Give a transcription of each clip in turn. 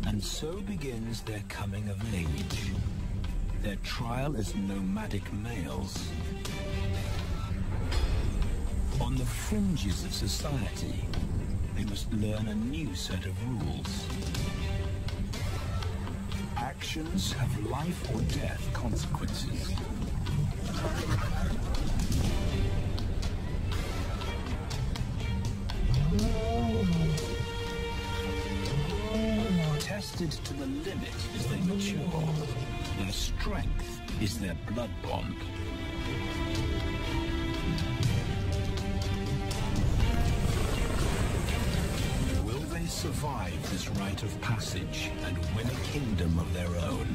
And so begins their coming of age. Their trial as nomadic males. On the fringes of society, they must learn a new set of rules. Actions have life or death consequences. Tested to the limit as they mature, their strength is their blood bond. Will they survive this rite of passage and win a kingdom of their own?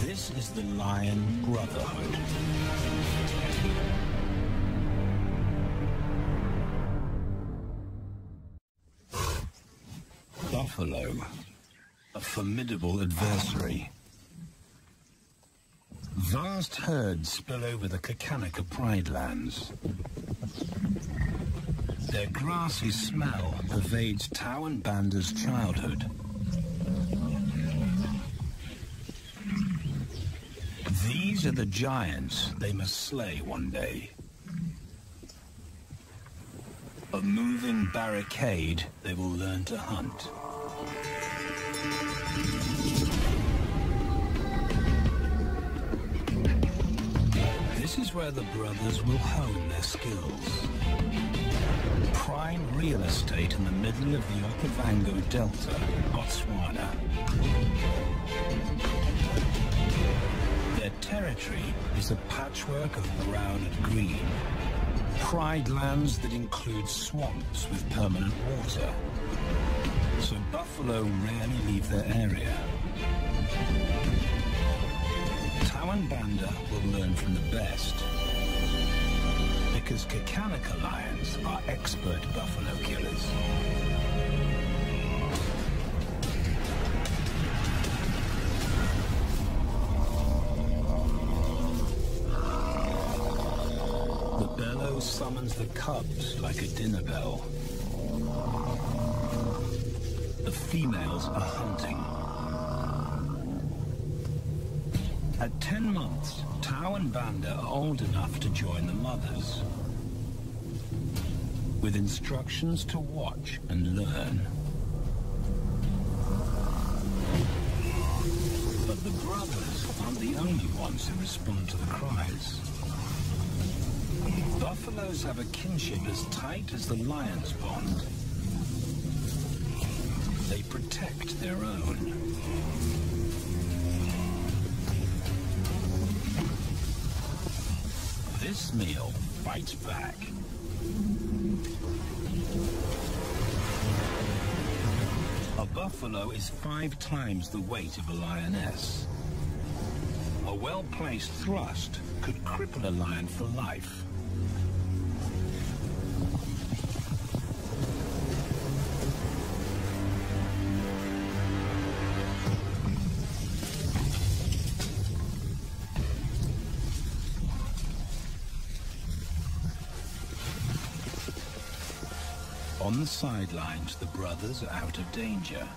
This is the Lion Brotherhood. Buffalo, a formidable adversary. Vast herds spill over the Kakanika Pride lands. Their grassy smell pervades Tawan Banda's childhood. These are the giants they must slay one day. A moving barricade they will learn to hunt. This is where the brothers will hone their skills. Prime real estate in the middle of the Okavango Delta, Botswana. Their territory is a patchwork of brown and green. Pride lands that include swamps with permanent water. So buffalo rarely leave their area. Tawan Banda will learn from the best. Because Kakanika lions are expert buffalo killers. The bellow summons the cubs like a dinner bell. The females are hunting. At 10 months, Tawan Banda are old enough to join the mothers, with instructions to watch and learn. But the brothers aren't the only ones who respond to the cries. Buffaloes have a kinship as tight as the lion's bond. They protect their own. This meal fights back. A buffalo is 5 times the weight of a lioness. A well-placed thrust could cripple a lion for life. On the sidelines, the brothers are out of danger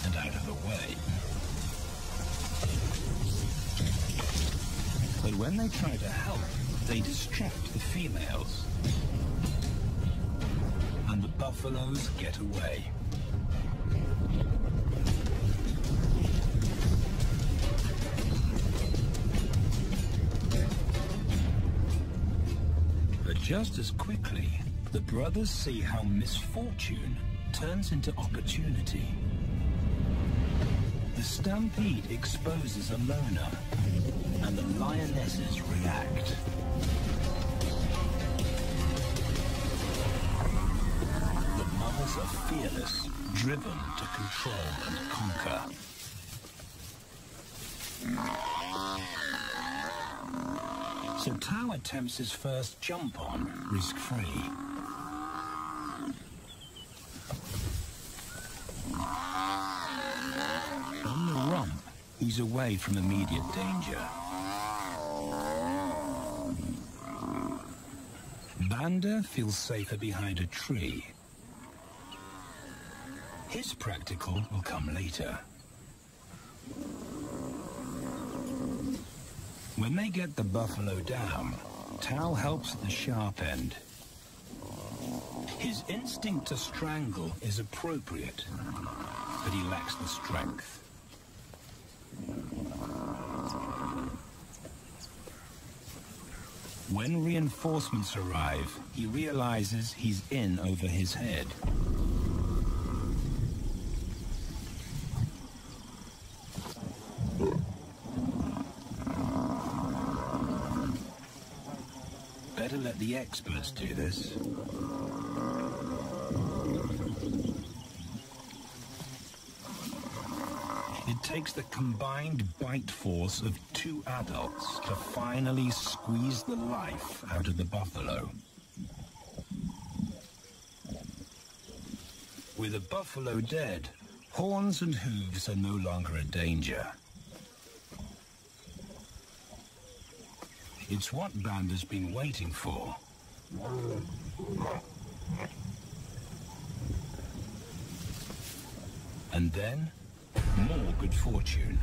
and out of the way. But when they try to help, they distract the females. And the buffaloes get away. Just as quickly, the brothers see how misfortune turns into opportunity. The stampede exposes a loner, and the lionesses react. The mothers are fearless, driven to control and conquer. So Tao attempts his first jump on, risk-free. On the rump, he's away from immediate danger. Banda feels safer behind a tree, His practical will come later. When they get the buffalo down, Tao helps at the sharp end. His instinct to strangle is appropriate, but he lacks the strength. When reinforcements arrive, he realizes he's in over his head. Better let the experts do this. It takes the combined bite force of 2 adults to finally squeeze the life out of the buffalo. With a buffalo dead, horns and hooves are no longer a danger. It's what Banda's been waiting for. And then, more good fortune.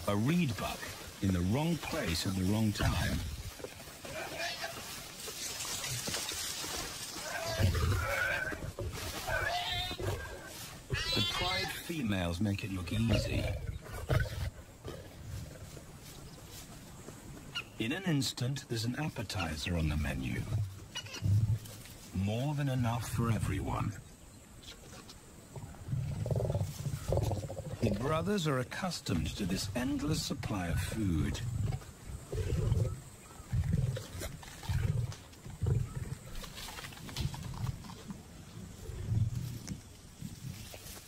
A reed buck in the wrong place at the wrong time. The pride females make it look easy. In an instant, there's an appetizer on the menu. More than enough for everyone. The brothers are accustomed to this endless supply of food.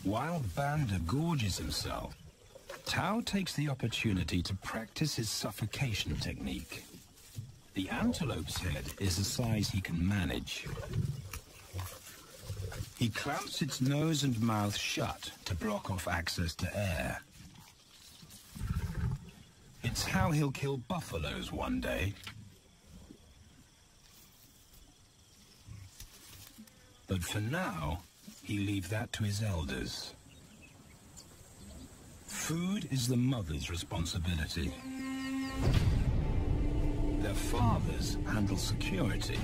While Banda gorges himself, Tao takes the opportunity to practice his suffocation technique. The antelope's head is a size he can manage. He clamps its nose and mouth shut to block off access to air. It's how he'll kill buffaloes one day. But for now, he leaves that to his elders. Food is the mother's responsibility. Their fathers handle security.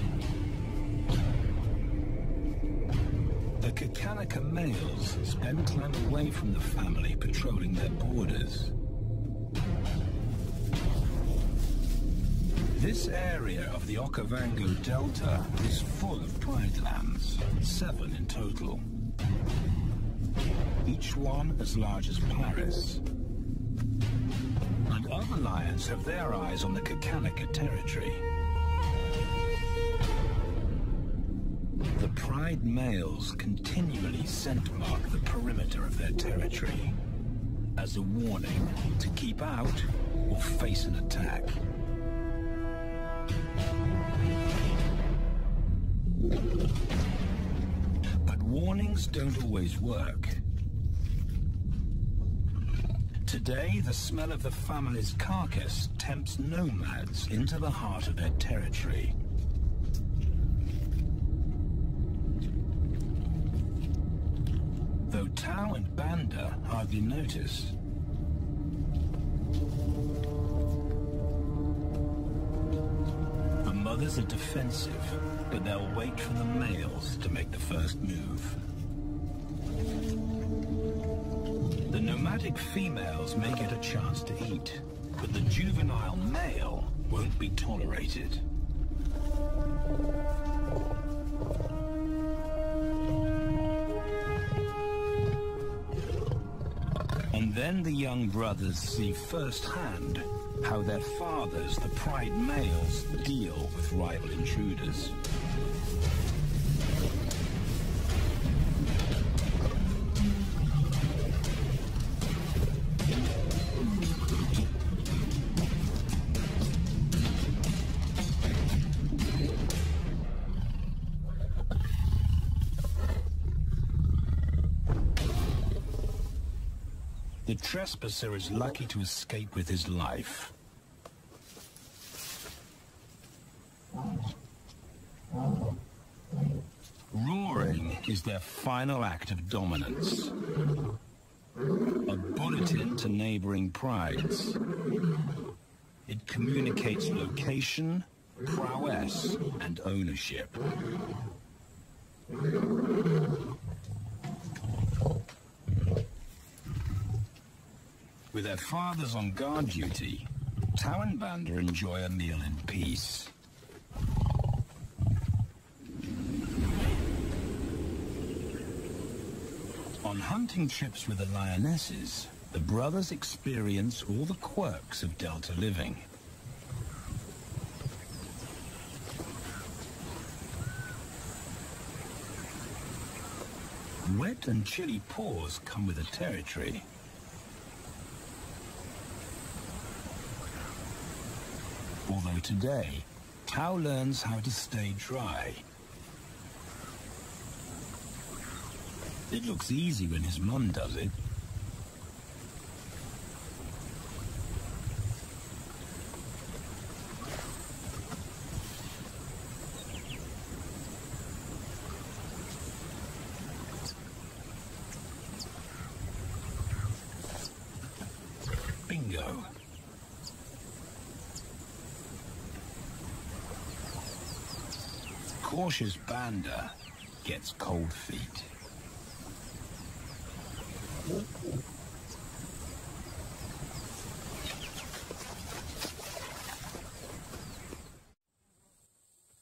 The Kakanika males spend time away from the family patrolling their borders. This area of the Okavango Delta is full of pride lands, 7 in total. Each one as large as Paris. And other lions have their eyes on the Kakanika territory. The pride males continually scent mark the perimeter of their territory as a warning to keep out or face an attack. But warnings don't always work. Today, the smell of the family's carcass tempts nomads into the heart of their territory. Though Tao and Banda hardly notice. The mothers are defensive, but they'll wait for the males to make the first move. The nomadic females may get a chance to eat, but the juvenile male won't be tolerated. And then the young brothers see firsthand how their fathers, the pride males, deal with rival intruders. The trespasser is lucky to escape with his life. Roaring is their final act of dominance. A bulletin to neighboring prides. It communicates location, prowess, and ownership. With their fathers on guard duty, Tau and Banda enjoy a meal in peace. On hunting trips with the lionesses, the brothers experience all the quirks of Delta living. Wet and chilly paws come with the territory. Although today, Tau learns how to stay dry. It looks easy when his mum does it. Bingo. Cautious Banda gets cold feet.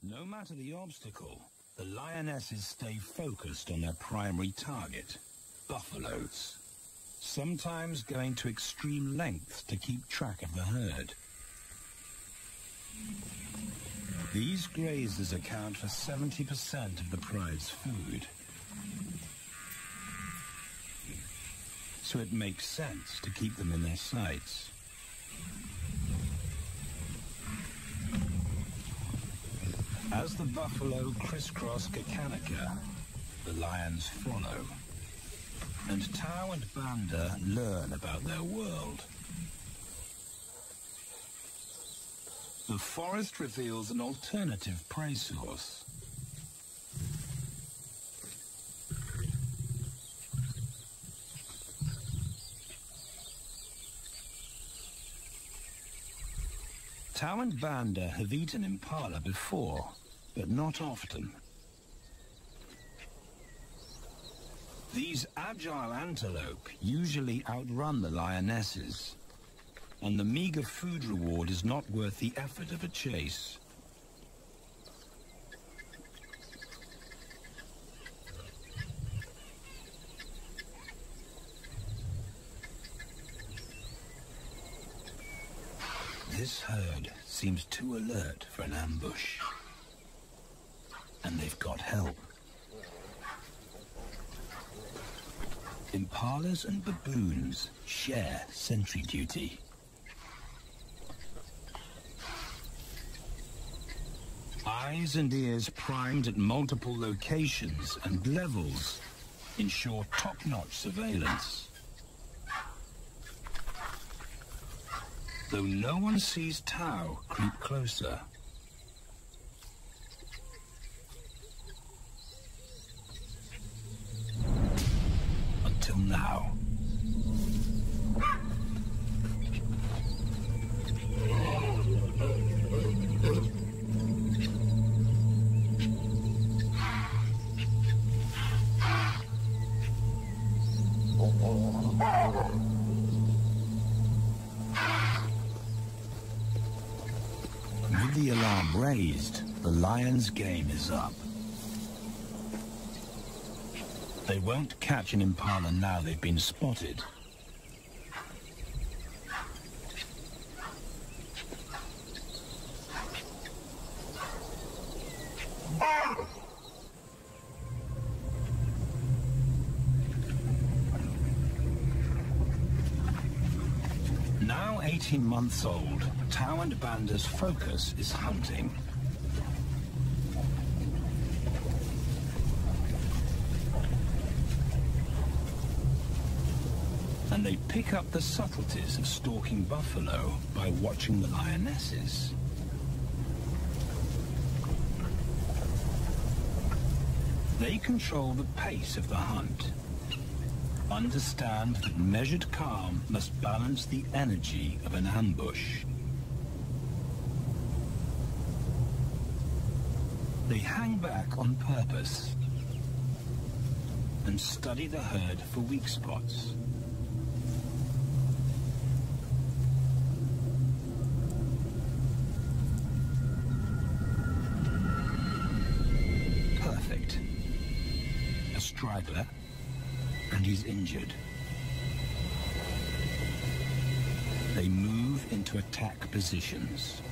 No matter the obstacle, the lionesses stay focused on their primary target, buffaloes, sometimes going to extreme lengths to keep track of the herd. These grazers account for 70% of the pride's food. So it makes sense to keep them in their sights. As the buffalo crisscross Kakanika, the lions follow, and Tau and Banda learn about their world. The forest reveals an alternative prey source. Tau and Banda have eaten impala before, but not often. These agile antelope usually outrun the lionesses, and the meager food reward is not worth the effort of a chase. This herd seems too alert for an ambush. And they've got help. Impalas and baboons share sentry duty. Eyes and ears primed at multiple locations and levels ensure top-notch surveillance. Though no one sees Tau creep closer. Until now. With the alarm raised, the lions' game is up. They won't catch an impala now they've been spotted. Now 18 months old, Tau and Banda's focus is hunting. And they pick up the subtleties of stalking buffalo by watching the lionesses. They control the pace of the hunt. Understand that measured calm must balance the energy of an ambush. They hang back on purpose and study the herd for weak spots. Perfect. A straggler, and he's injured. They move into attack positions.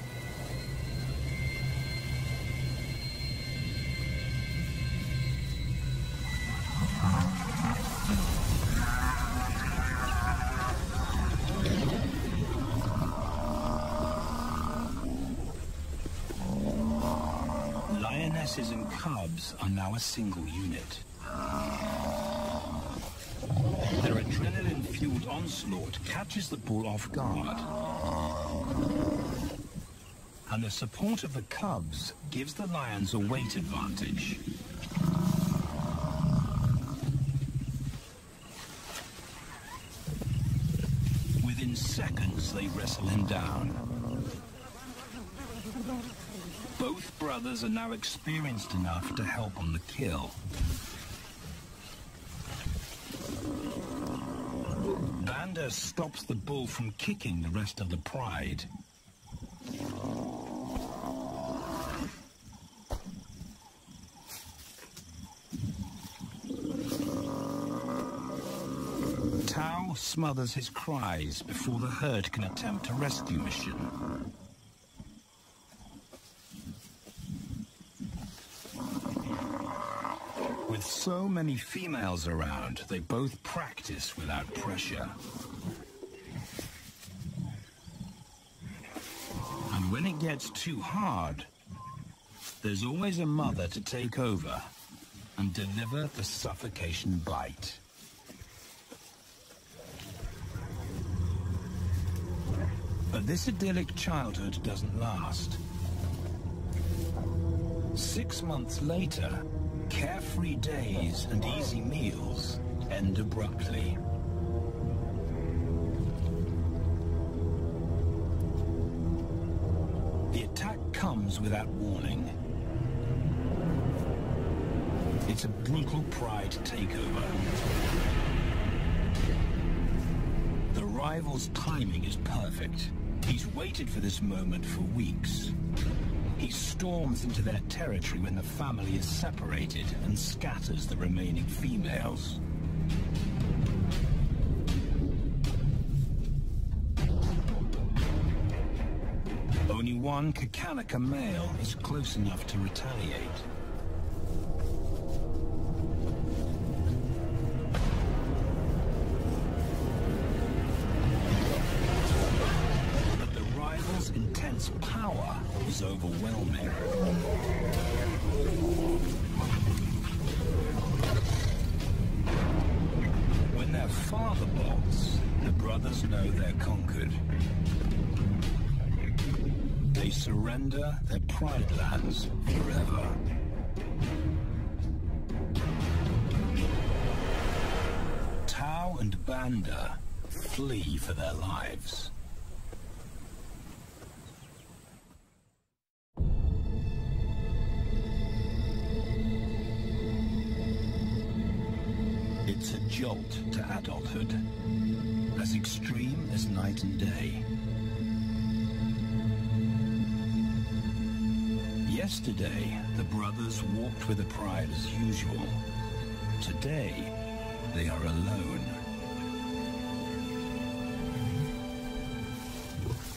Lionesses and cubs are now a single unit. Their adrenaline-fueled onslaught catches the bull off guard. And the support of the cubs gives the lions a weight advantage. Within seconds, they wrestle him down. Both brothers are now experienced enough to help on the kill. Banda stops the bull from kicking the rest of the pride. Tao smothers his cries before the herd can attempt a rescue mission. With so many females around, they both practice without pressure. And when it gets too hard, there's always a mother to take over and deliver the suffocation bite. But this idyllic childhood doesn't last. 6 months later, carefree days and easy meals end abruptly. The attack comes without warning. It's a brutal pride takeover. The rival's timing is perfect. He's waited for this moment for weeks. He storms into their territory when the family is separated and scatters the remaining females. Only one Kakalaka male is close enough to retaliate. Intense power is overwhelming. When their father bolts, the brothers know they're conquered. They surrender their pride lands forever. Tao and Banda flee for their lives. It's a jolt to adulthood, as extreme as night and day. Yesterday, the brothers walked with the pride as usual. Today, they are alone.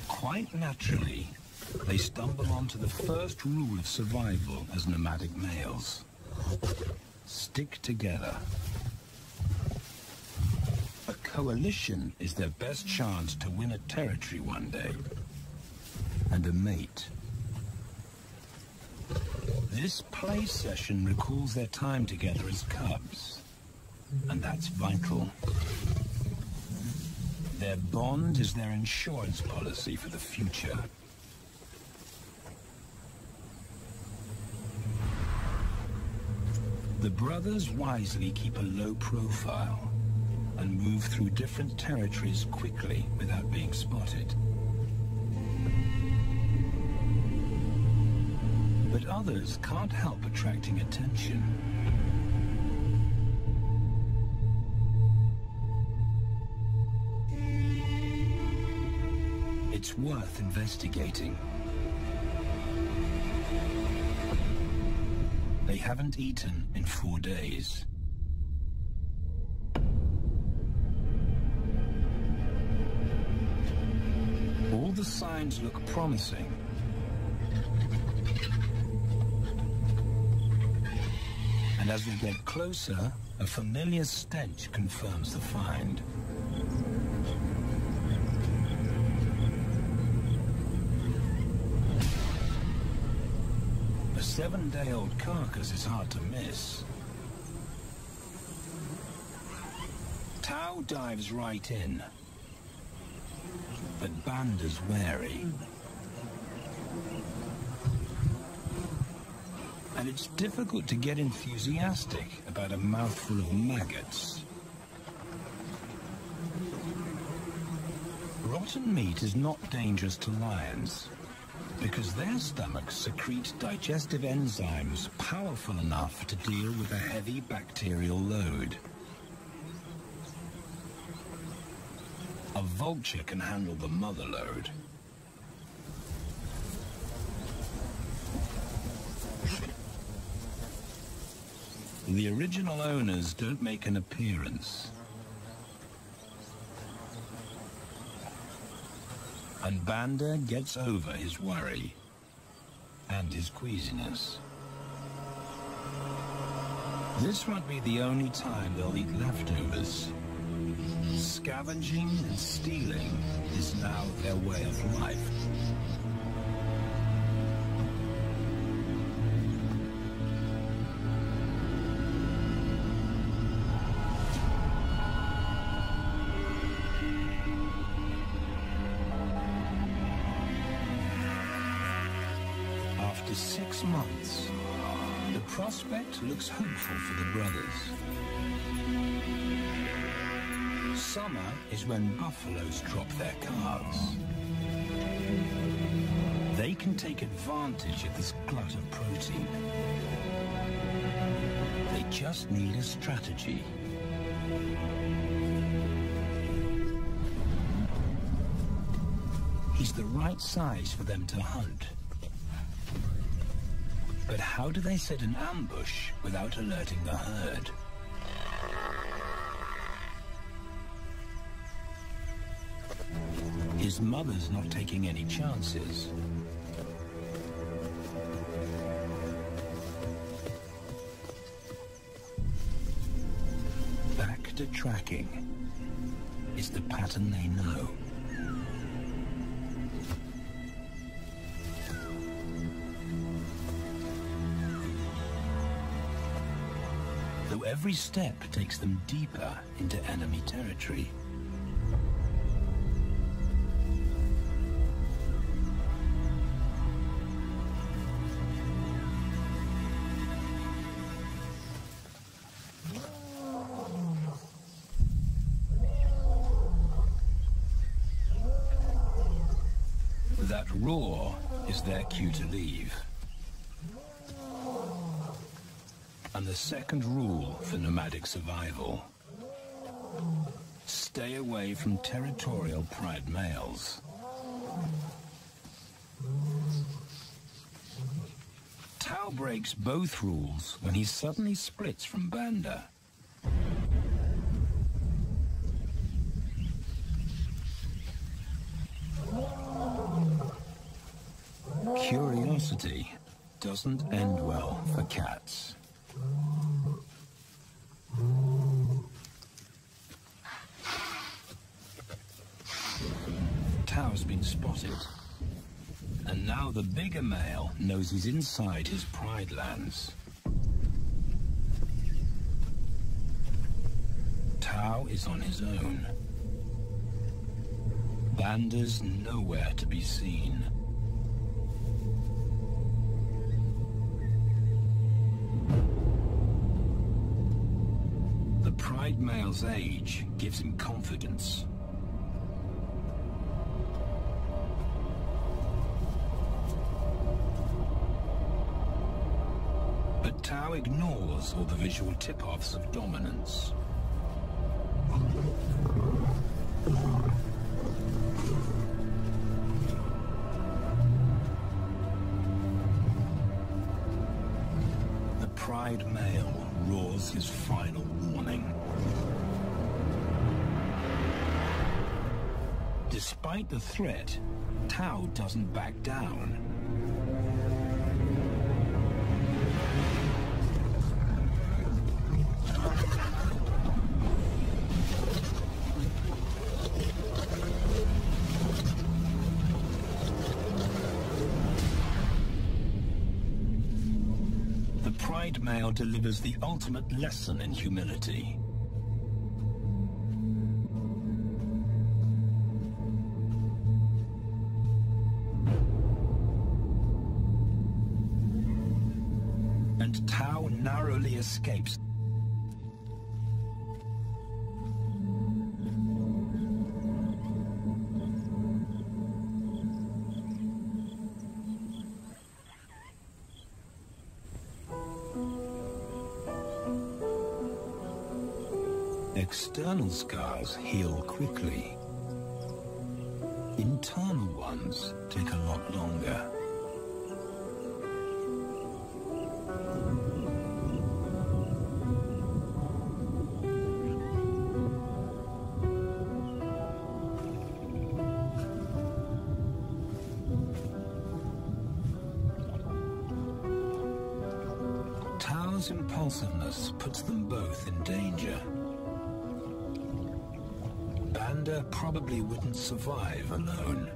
Quite naturally, they stumble onto the first rule of survival as nomadic males. Stick together. A coalition is their best chance to win a territory one day, and a mate. This play session recalls their time together as cubs, and that's vital. Their bond is their insurance policy for the future. The brothers wisely keep a low profile and move through different territories quickly without being spotted. But others can't help attracting attention. It's worth investigating. They haven't eaten in 4 days. All the signs look promising. And as we get closer, a familiar stench confirms the find. A 7-day-old carcass is hard to miss. Tao dives right in, but Banda's wary. And it's difficult to get enthusiastic about a mouthful of maggots. Rotten meat is not dangerous to lions, because their stomachs secrete digestive enzymes powerful enough to deal with a heavy bacterial load. A vulture can handle the mother load. The original owners don't make an appearance. And Banda gets over his worry and his queasiness. This won't be the only time they'll eat leftovers. Scavenging and stealing is now their way of life. After 6 months, the prospect looks hopeful for the brothers. Summer is when buffaloes drop their calves. They can take advantage of this glut of protein. They just need a strategy. He's the right size for them to hunt. But how do they set an ambush without alerting the herd? His mother's not taking any chances. Back to tracking is the pattern they know. Though every step takes them deeper into enemy territory. That roar is their cue to leave. And the second rule for nomadic survival: stay away from territorial pride males. Tao breaks both rules when he suddenly splits from Banda. Curiosity doesn't end well for cats. Tao's been spotted, and now the bigger male knows he's inside his pride lands. Tao is on his own. Banda's nowhere to be seen. Pride Male's age gives him confidence. But Tau ignores all the visual tip-offs of dominance. The Pride Male roars his final warning. Despite the threat, Tau doesn't back down. The Pride Male delivers the ultimate lesson in humility. And Tau narrowly escapes. External scars heal quickly. Internal ones take a lot longer. Tau's impulsiveness puts them both in danger. Banda probably wouldn't survive alone.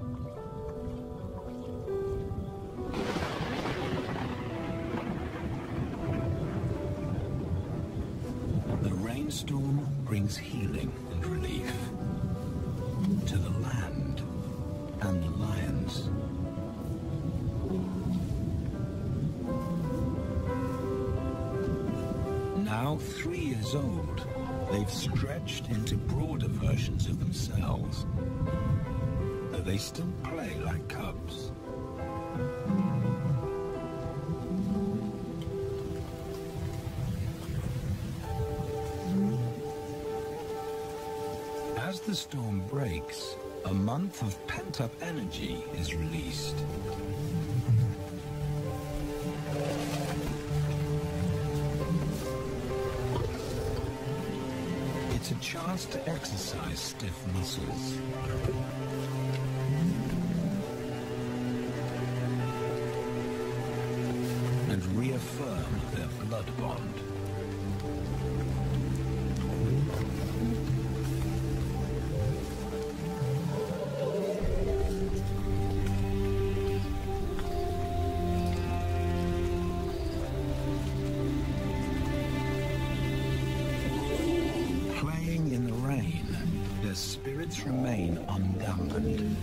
The rainstorm brings healing and relief to the land and the lions. Now 3 years old, they've stretched into broader versions of themselves, though they still play like cubs. As the storm breaks, a month of pent-up energy is released. It's a chance to exercise stiff muscles. And reaffirm their blood bond. Their spirits remain undampened.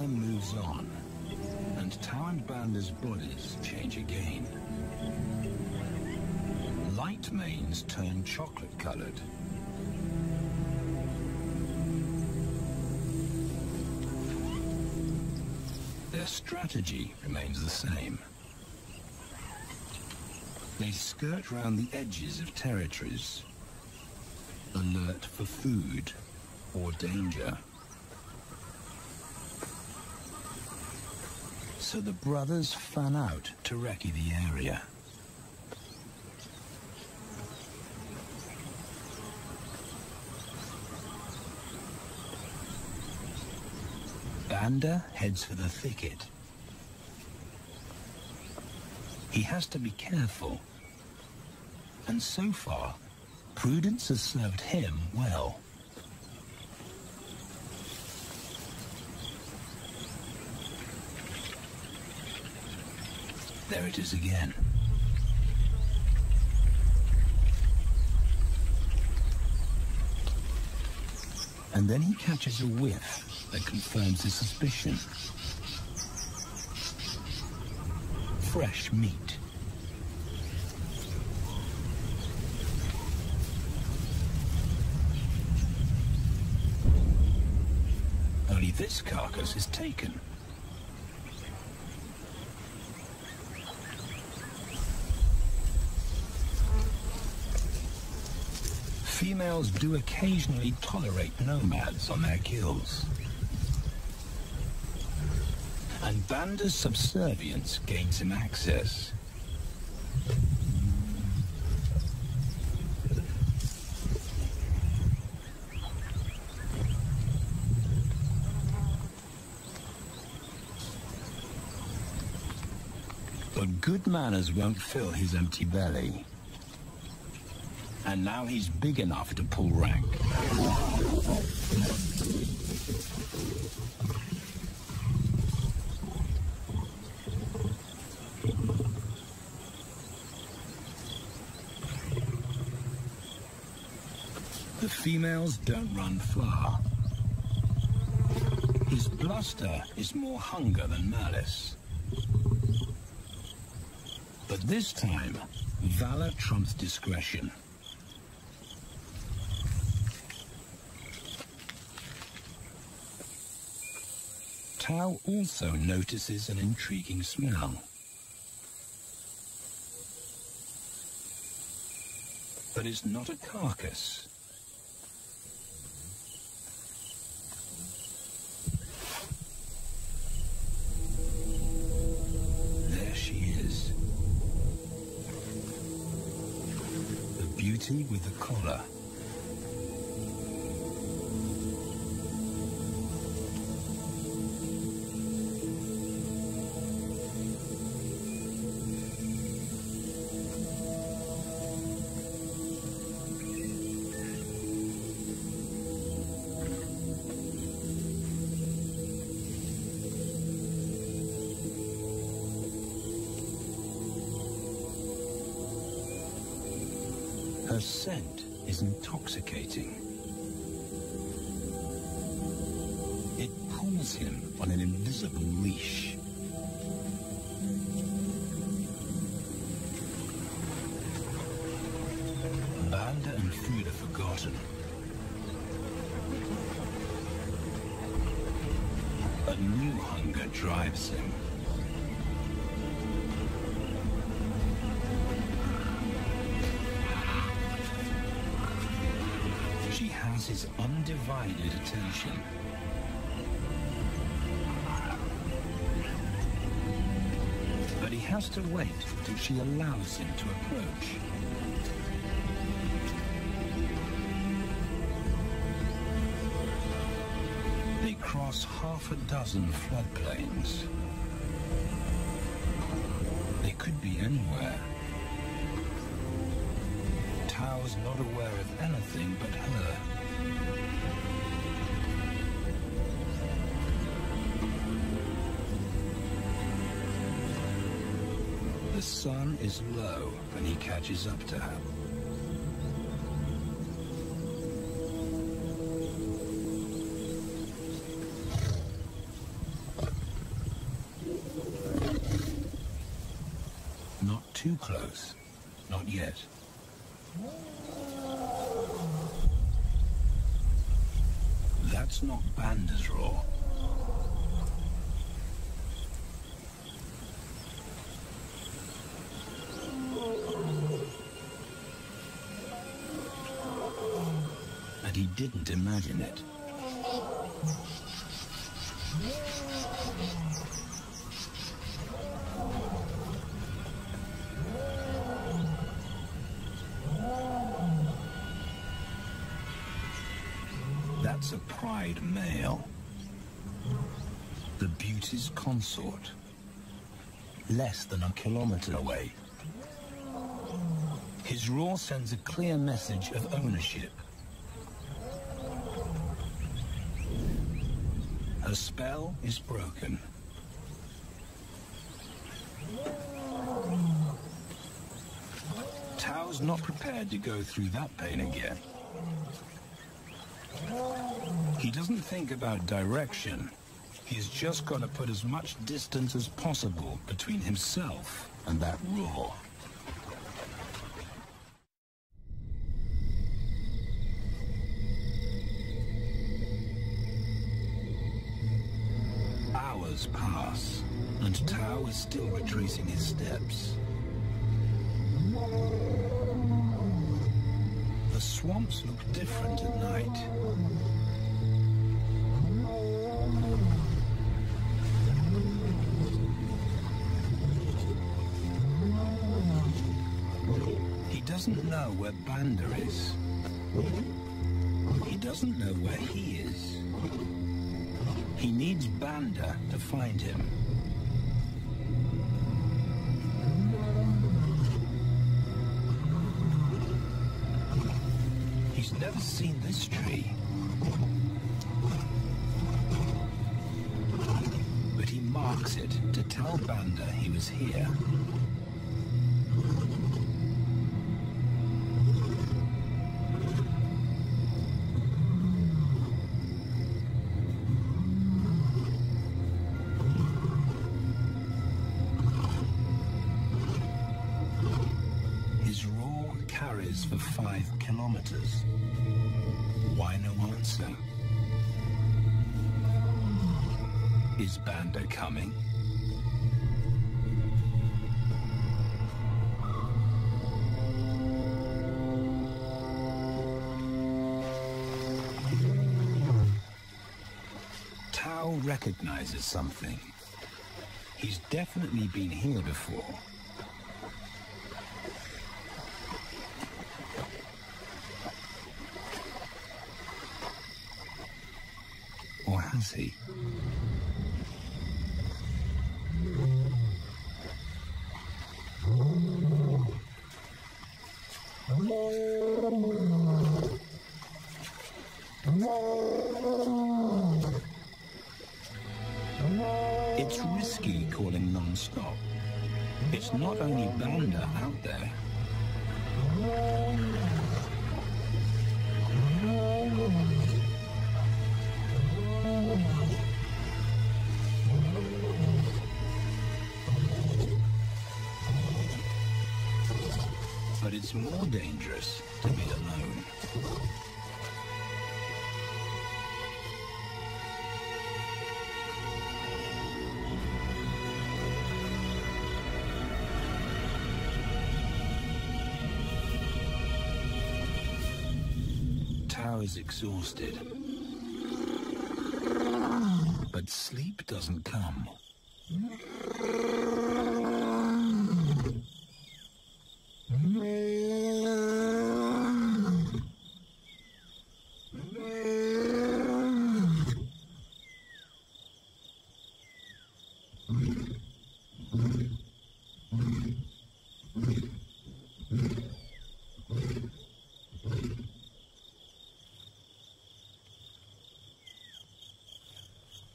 Moves on, and Tau and Banda's bodies change again. Light manes turn chocolate-colored. Their strategy remains the same. They skirt round the edges of territories, alert for food or danger. So the brothers fan out to recce the area. Banda heads for the thicket. He has to be careful, and so far, prudence has served him well. There it is again. And then he catches a whiff that confirms his suspicion. Fresh meat. Only this carcass is taken. Females do occasionally tolerate nomads on their kills. And Banda's subservience gains him access. But good manners won't fill his empty belly. And now he's big enough to pull rank. The females don't run far. His bluster is more hunger than malice. But this time, valor trumps discretion. Tao also notices an intriguing smell. But it's not a carcass. There she is. The beauty with the collar. Her scent is intoxicating. It pulls him on an invisible leash. Banda and food are forgotten. A new hunger drives him. She has his undivided attention. But he has to wait till she allows him to approach. They cross half a dozen floodplains. They could be anywhere. Tao's not aware of anything but her. The sun is low when he catches up to her. Not too close. Not yet. That's not Banda's roar. And he didn't imagine it. That's a pride male. The beauty's consort. Less than a kilometer away. His roar sends a clear message of ownership. Her spell is broken. Tao's not prepared to go through that pain again. He doesn't think about direction. He's just got to put as much distance as possible between himself and that roar. Hours pass, and Tao is still retracing his steps. The swamps look different at night. He doesn't know where Banda is. He doesn't know where he is. He needs Banda to find him. He's never seen this tree. But he marks it to tell Banda he was here. For 5 kilometers. Why no answer? Is Banda coming? Tao recognizes something. He's definitely been here before. Or has he? It's risky calling non-stop. It's not only Banda out there. But it's more dangerous to be alone. Tao is exhausted. But sleep doesn't come.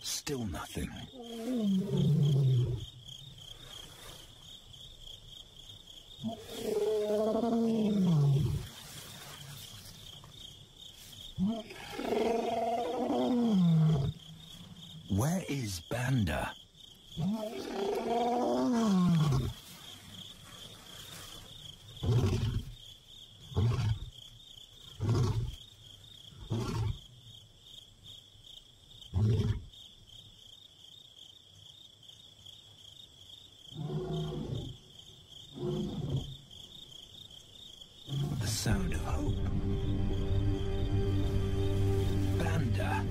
Still nothing. Where is Banda? The sound of hope. Banda.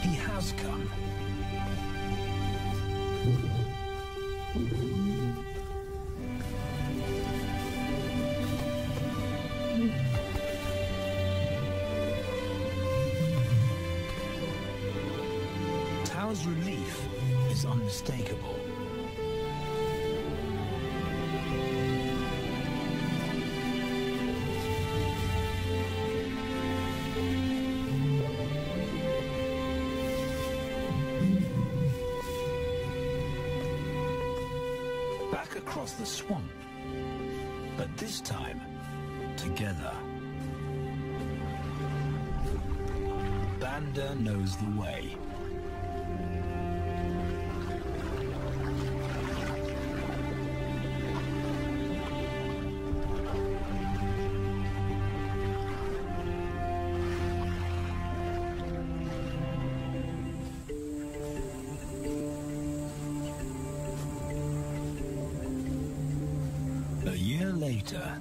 He has come. Tao's relief is unmistakable. across the swamp, but this time, together. Banda knows the way. A year later,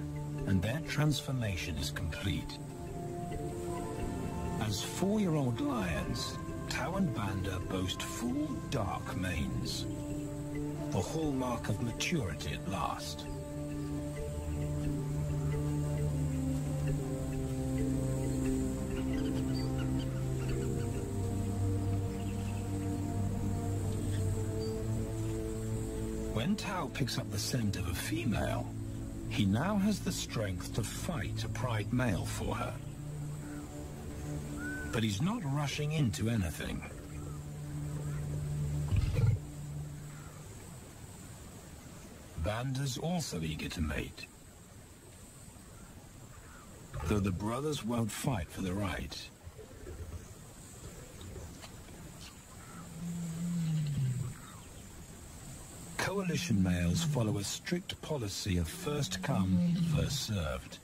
and their transformation is complete. As 4-year-old lions, Tau and Banda boast full, dark manes, the hallmark of maturity at last. When Tau picks up the scent of a female, he now has the strength to fight a pride male for her. But he's not rushing into anything. Banda's also eager to mate, though the brothers won't fight for the right. Coalition males follow a strict policy of first come, first served.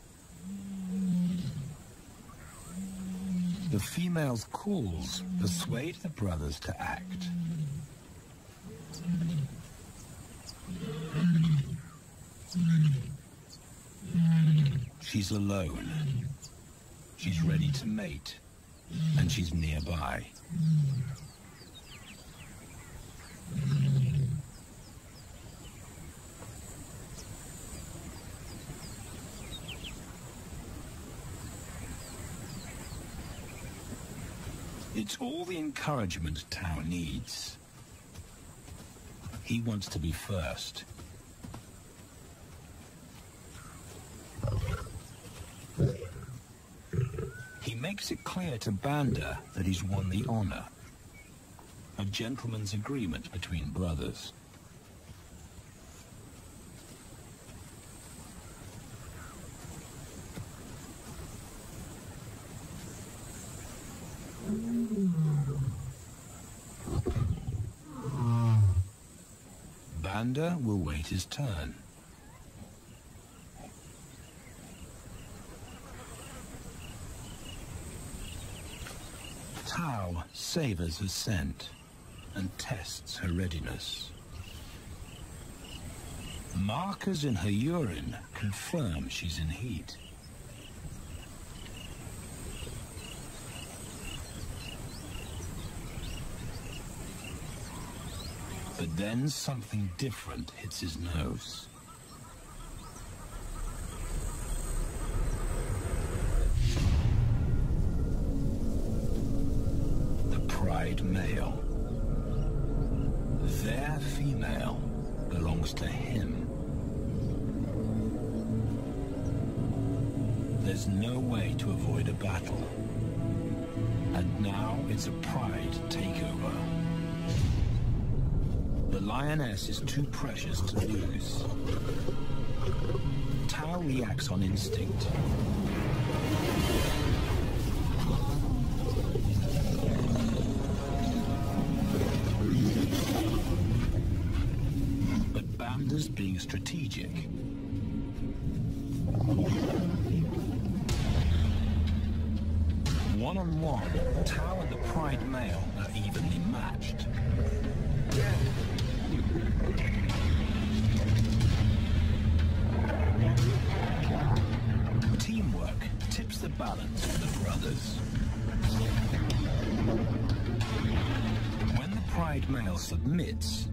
The female's calls persuade the brothers to act. She's alone. She's ready to mate, and she's nearby. It's all the encouragement Tau needs. He wants to be first. He makes it clear to Banda that he's won the honor. A gentleman's agreement between brothers. Banda will wait his turn. Tau savors her scent and tests her readiness. Markers in her urine confirm she's in heat. But then something different hits his nose. The pride male. Their female belongs to him. There's no way to avoid a battle. And now it's a pride takeover. The lioness is too precious to lose. Tau reacts on instinct. But Banda's being strategic. One-on-one, Tau and the pride male are evenly matched. Teamwork tips the balance for the brothers. When the pride male submits,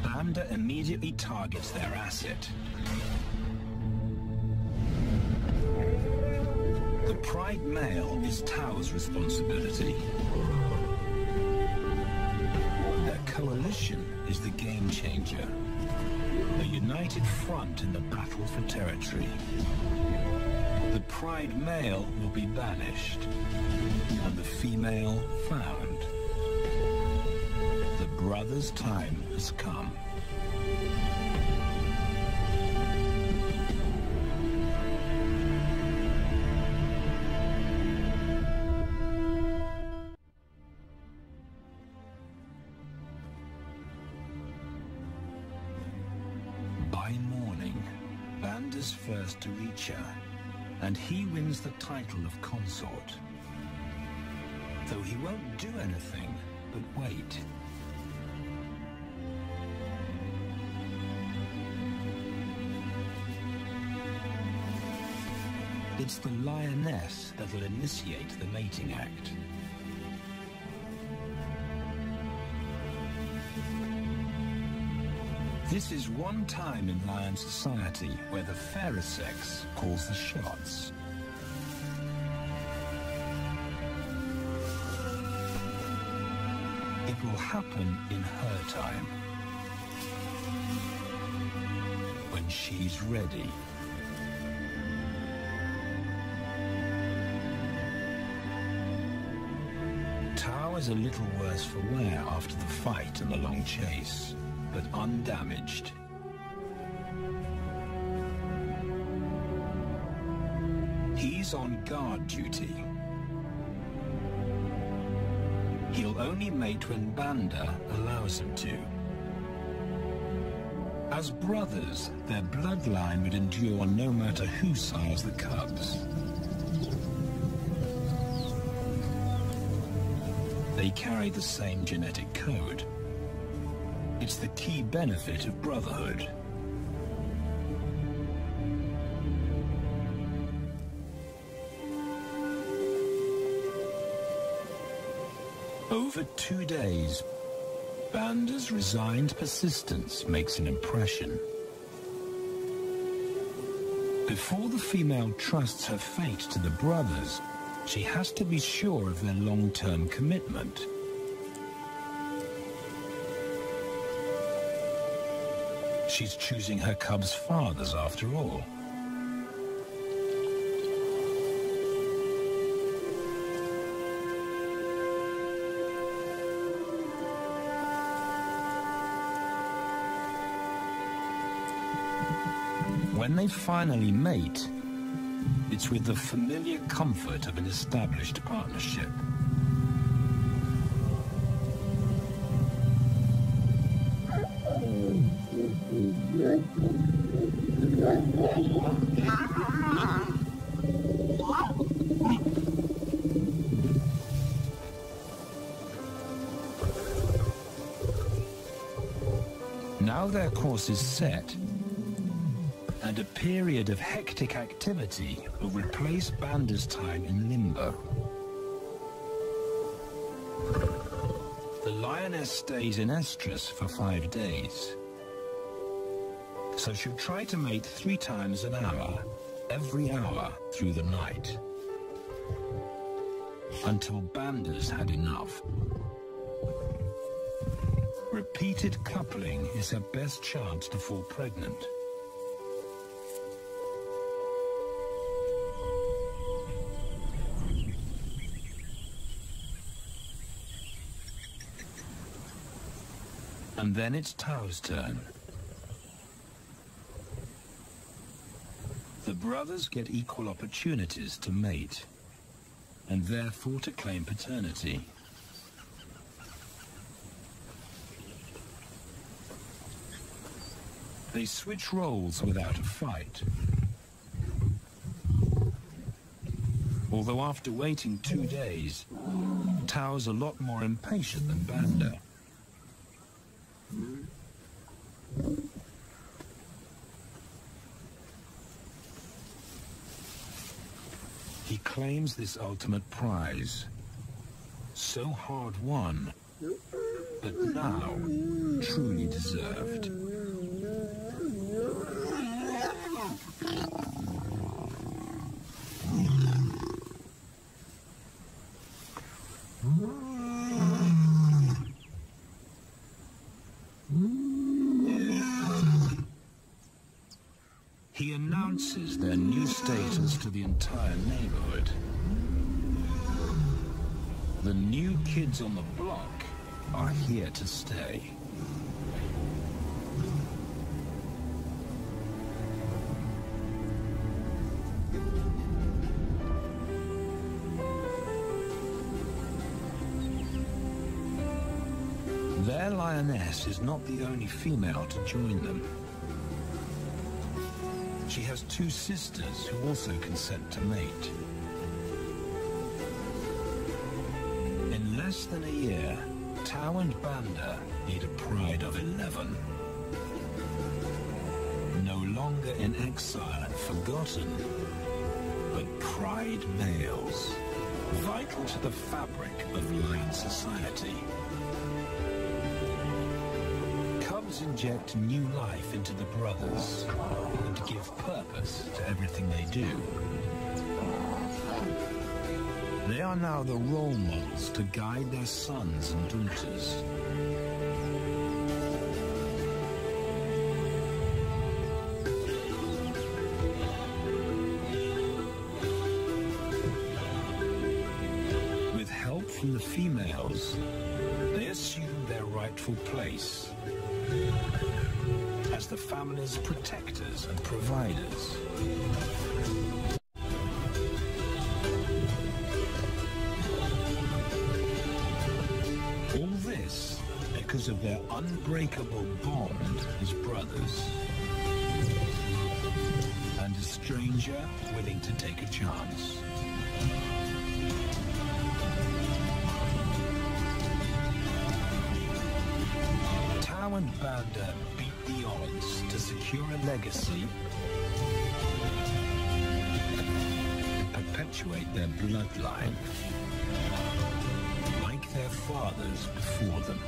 Banda immediately targets their asset. The pride male is Tau's responsibility. Their coalition is the game changer. A united front in the battle for territory. The pride male will be banished, and the female found. The brothers' time has come. is first to reach her, and he wins the title of consort. Though he won't do anything but wait. It's the lioness that'll initiate the mating act. This is one time in lion society where the fairer sex calls the shots. It will happen in her time, when she's ready. Tao is a little worse for wear after the fight and the long chase, but undamaged. He's on guard duty. He'll only mate when Banda allows him to. As brothers, their bloodline would endure no matter who sires the cubs. They carry the same genetic code. It's the key benefit of Brotherhood. Over 2 days, Banda's resigned persistence makes an impression. Before the female trusts her fate to the brothers, she has to be sure of their long-term commitment. She's choosing her cubs' fathers after all. When they finally mate, it's with the familiar comfort of an established partnership. Now their course is set, and a period of hectic activity will replace Banda's time in limbo. The lioness stays in estrus for 5 days. So she'll try to mate 3 times an hour, every hour through the night. Until Banda's had enough. Repeated coupling is her best chance to fall pregnant. And then it's Tao's turn. The brothers get equal opportunities to mate, and therefore to claim paternity. They switch roles without a fight. Although after waiting 2 days, Tao's a lot more impatient than Banda. He claims this ultimate prize, so hard won, but now truly deserved. He announces their new status to the entire neighborhood. The new kids on the block are here to stay. Their lioness is not the only female to join them. She has two sisters who also consent to mate. In less than a year, Tau and Banda need a pride of 11. No longer in exile and forgotten, but pride males, vital to the fabric of Lion society. Cubs inject new life into the brothers and give purpose to everything they do. They are now the role models to guide their sons and daughters. With help from the females, they assume their rightful place as the family's protectors and providers. All this because of their unbreakable bond as brothers. And a stranger willing to take a chance. Tau and Banda beat the odds to secure a legacy and perpetuate their bloodline like their fathers before them.